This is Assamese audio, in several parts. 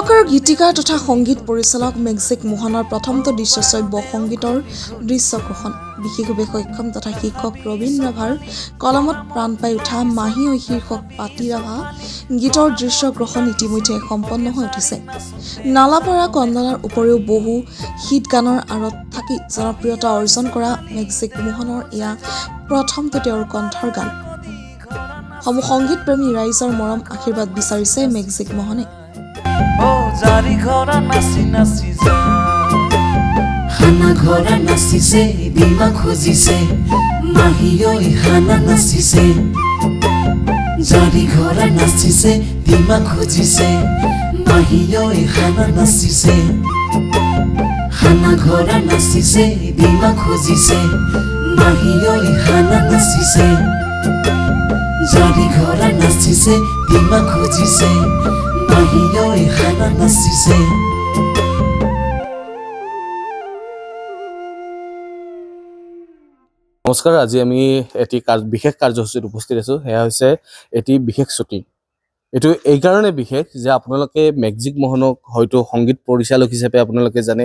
সুৰকাৰ গীতিকাৰ তথা সংগীত পৰিচালক মেজিক মোহনৰ প্ৰথমটো দৃশ্যশ্ৰব্য সংগীতৰ দৃশ্যগ্ৰহণ বিশেষভাৱে সক্ষম তথা শিক্ষক ৰবীন ৰাভাৰ কলমত প্ৰাণ পাই উঠা মাহী ঐ শীৰ্ষক পাতি ৰাভা গীতৰ দৃশ্যগ্ৰহণ ইতিমধ্যে সম্পন্ন হৈ উঠিছে। নালাপাৰা কন্দলাৰ উপৰিও বহু হিট গানৰ আঁৰত থাকি জনপ্ৰিয়তা অৰ্জন কৰা মেজিক মোহনৰ এয়া প্ৰথমটো তেওঁৰ কণ্ঠৰ গান। সমূহ সংগীতপ্ৰেমী ৰাইজৰ মৰম আশীৰ্বাদ বিচাৰিছে মেজিক মোহনে। জারি ঘরা নাচি নাচি যা হানা ঘরা নাচিছে দিমা খুজিছে মাহী ঐ হানা নাচিছে জারি ঘরা নাচিছে দিমা খুজিছে মাহী ঐ হানা নাচিছে হানা ঘরা নাচিছে দিমা খুজিছে মাহী ঐ হানা নাচিছে জারি ঘরা নাচিছে দিমা খুজিছে মাহী ঐ হানা নাচিছে। নমস্কাৰ, আজি আমি এটি বিশেষ কাৰ্যসূচীত উপস্থিত আছোঁ। সেয়া হৈছে এটি বিশেষ শ্বুটিং। এইটো এইকাৰণে বিশেষ যে আপোনালোকে মেজিক মোহনক হয়তো সংগীত পৰিচালক হিচাপে আপোনালোকে জানে,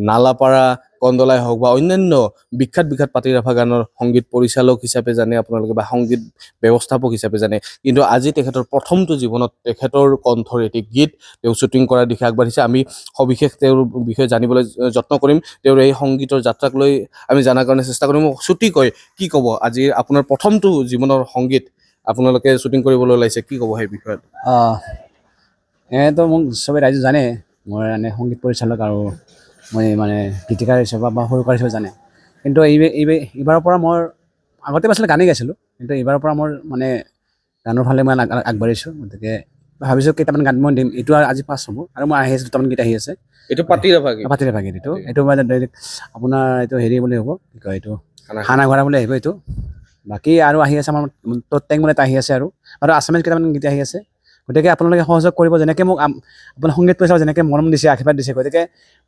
নালাপাৰা কন্দলাই হওক বা অন্যান্য বিখ্যাত পাতি ৰাভা গানৰ সংগীত পৰিচালক হিচাপে জানে আপোনালোকে বা সংগীত ব্যৱস্থাপক হিচাপে জানে। কিন্তু আজি তেখেতৰ প্ৰথমটো জীৱনত তেখেতৰ কণ্ঠৰ এটি গীত তেওঁ শ্বুটিং কৰাৰ দিশে আগবাঢ়িছে। আমি সবিশেষ তেওঁৰ বিষয়ে জানিবলৈ যত্ন কৰিম। তেওঁৰ এই সংগীতৰ যাত্ৰাক লৈ আমি জনাৰ কাৰণে চেষ্টা কৰিম। ছুটিকৈ কি ক'ব, আজি আপোনাৰ প্ৰথমটো জীৱনৰ সংগীত আপোনালোকে শ্বুটিং কৰিবলৈ ওলাইছে, কি ক'ব সেই বিষয়ত? এনেতো মোক চবে ৰাইজে জানে মই সংগীত পৰিচালক আৰু মই গীতিকাৰ হিচাপে বা সুৰকাৰ হিচাপে জানে। কিন্তু এইবাৰৰ পৰা মই আগতে আচলতে গানেই গাইছিলোঁ, কিন্তু এইবাৰৰ পৰা মোৰ গানৰ ফালে মই আগবাঢ়িছোঁ। গতিকে ভাবিছোঁ কেইটামান গান মই দিম। এইটো আজি পাছ হ'ব আৰু মই আহি আছোঁ, দুটামান গীত আহি আছে। এইটো পাতি ৰাভা গীত এইটো আপোনাৰ এইটো হেৰি বুলি হ'ব, কি কয় এইটো হানা ঘৰা বুলি আহিব এইটো। বাকী আৰু আহি আছে আমাৰ টেং বুলি এটা আহি আছে আৰু আছামিজ কেইটামান গীত আহি আছে। গতিকে আপোনালোকে সহযোগ কৰিব, যেনেকৈ মোক আপোনাৰ সংগীত পৰিচালক যেনেকৈ মৰম দিছে, আশীৰ্বাদ দিছে। গতিকে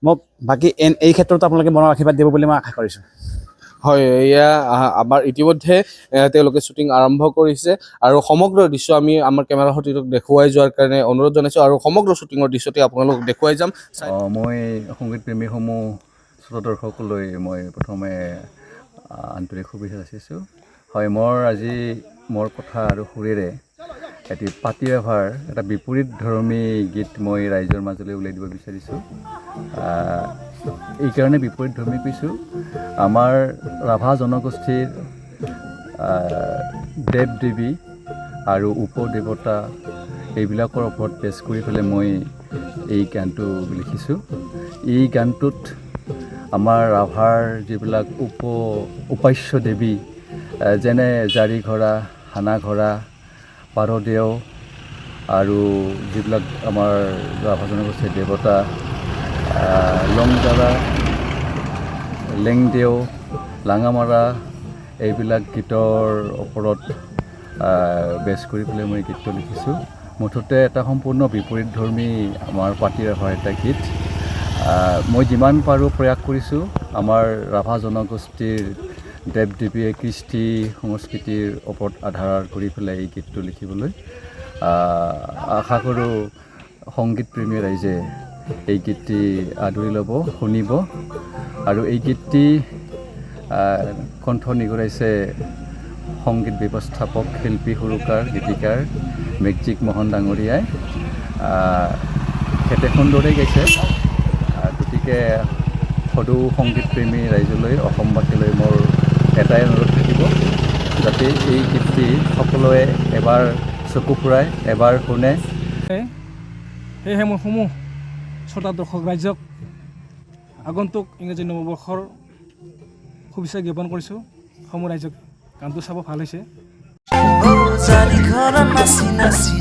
মোক বাকী এই ক্ষেত্ৰতো আপোনালোকে মৰম আশীৰ্বাদ দিব বুলি মই আশা কৰিছোঁ। হয়, এয়া আমাৰ ইতিমধ্যে তেওঁলোকে শ্বুটিং আৰম্ভ কৰিছে আৰু সমগ্ৰ দৃশ্য আমি আমাৰ কেমেৰা সতীৰ্থক দেখুৱাই যোৱাৰ কাৰণে অনুৰোধ জনাইছোঁ আৰু সমগ্ৰ শ্বুটিঙৰ দৃশ্যতে আপোনালোক দেখুৱাই যাম। মই সংগীত প্ৰেমীসমূহ শ্ৰোতা দৰ্শকলৈ মই প্ৰথমে আন্তৰিক শুভেচ্ছা যাচিছোঁ। হয়, আজি মোৰ কথা আৰু সুৰেৰে এটি পাতি ৰাভাৰ এটা বিপৰীত ধৰ্মী গীত মই ৰাইজৰ মাজলৈ উলিয়াই দিব বিচাৰিছোঁ। এইকাৰণে বিপৰীত ধৰ্মী কৈছোঁ, আমাৰ ৰাভা জনগোষ্ঠীৰ দেৱ দেৱী আৰু উপদেৱতা এইবিলাকৰ ওপৰত বেছ কৰি পেলাই মই এই গানটো লিখিছোঁ। এই গানটোত আমাৰ ৰাভাৰ যিবিলাক উপাস্য দেৱী যেনে জাৰি ঘৰা, হানা ঘৰা, পাৰদেও আৰু যিবিলাক আমাৰ ৰাভা জনগোষ্ঠীৰ দেৱতা লংজাৰা, লেংদেও, লাঙামাৰা, এইবিলাক গীতৰ ওপৰত বেছ কৰি পেলাই মই গীতটো লিখিছোঁ। মুঠতে এটা সম্পূৰ্ণ বিপৰীতধৰ্মী আমাৰ পাতি ৰাভাৰ এটা গীত। মই যিমান পাৰোঁ প্ৰয়াস কৰিছোঁ আমাৰ ৰাভা জনগোষ্ঠীৰ দেৱ দেৱীয়ে কৃষ্টি সংস্কৃতিৰ ওপৰত আধাৰ কৰি পেলাই এই গীতটো লিখিবলৈ। আশা কৰোঁ সংগীতপ্ৰেমী ৰাইজে এই গীতটি আদৰি ল'ব, শুনিব। আৰু এই গীতটি কণ্ঠ নিগৰাইছে সংগীত ব্যৱস্থাপক, শিল্পী, সুৰকাৰ, গীতিকাৰ মেজিক মোহন ডাঙৰীয়াই। তেখেতে সুন্দৰেই গাইছে। গতিকে সদৌ সংগীতপ্ৰেমী ৰাইজলৈ, অসমবাসীলৈ মোৰ এটাই অনুৰোধ থাকিব, যাতে এই গীতটি সকলোৱে এবাৰ চকু ফুৰাই এবাৰ শুনে। সেয়েহে মই সমূহ শ্ৰোতা দৰ্শক ৰাইজক আগন্তুক ইংৰাজী নৱবৰ্ষৰ শুভেচ্ছা জ্ঞাপন কৰিছোঁ। সমূহ ৰাইজক গানটো চাব, ভাল হৈছে। জাৰি ঘৰা নাচি নাচি